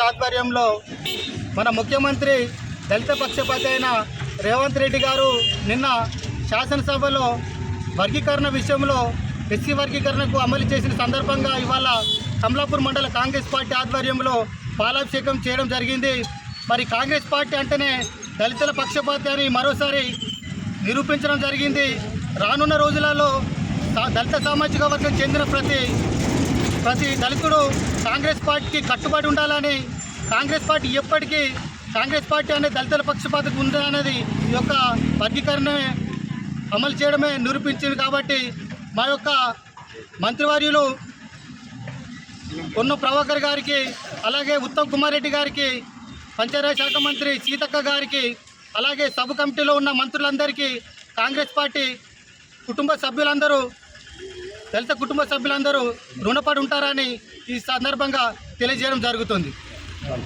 ఆధ్వర్యంలో మన ముఖ్యమంత్రి దళిత పక్షపాతి అయిన రేవంత్ రెడ్డి గారు నిన్న శాసనసభలో వర్గీకరణ విషయంలో ఎస్సీ వర్గీకరణకు అమలు చేసిన సందర్భంగా ఇవాళ కమలాపూర్ మండల కాంగ్రెస్ పార్టీ ఆధ్వర్యంలో పాలాభిషేకం చేయడం జరిగింది. మరి కాంగ్రెస్ పార్టీ అంటేనే దళితుల పక్షపాతి అని మరోసారి నిరూపించడం జరిగింది. రానున్న రోజులలో దళిత సామాజిక వర్గం చెందిన ప్రతి దళితుడు కాంగ్రెస్ పార్టీకి కట్టుబడి ఉండాలని, కాంగ్రెస్ పార్టీ ఎప్పటికీ కాంగ్రెస్ పార్టీ అనేది దళితుల పక్షపాతకు ఉందనేది ఈ యొక్క వర్గీకరణ అమలు చేయడమే నిరూపించింది. కాబట్టి మా యొక్క మంత్రివర్యులు పొన్నం ప్రభాకర్ గారికి, అలాగే ఉత్తమ్ కుమార్ రెడ్డి గారికి, పంచాయతీరాజ్ శాఖ మంత్రి సీతక్క గారికి, అలాగే సబ్ కమిటీలో ఉన్న మంత్రులందరికీ, కాంగ్రెస్ పార్టీ కుటుంబ సభ్యులందరూ, దళిత కుటుంబ సభ్యులందరూ రుణపడి ఉంటారని ఈ సందర్భంగా తెలియజేయడం జరుగుతుంది.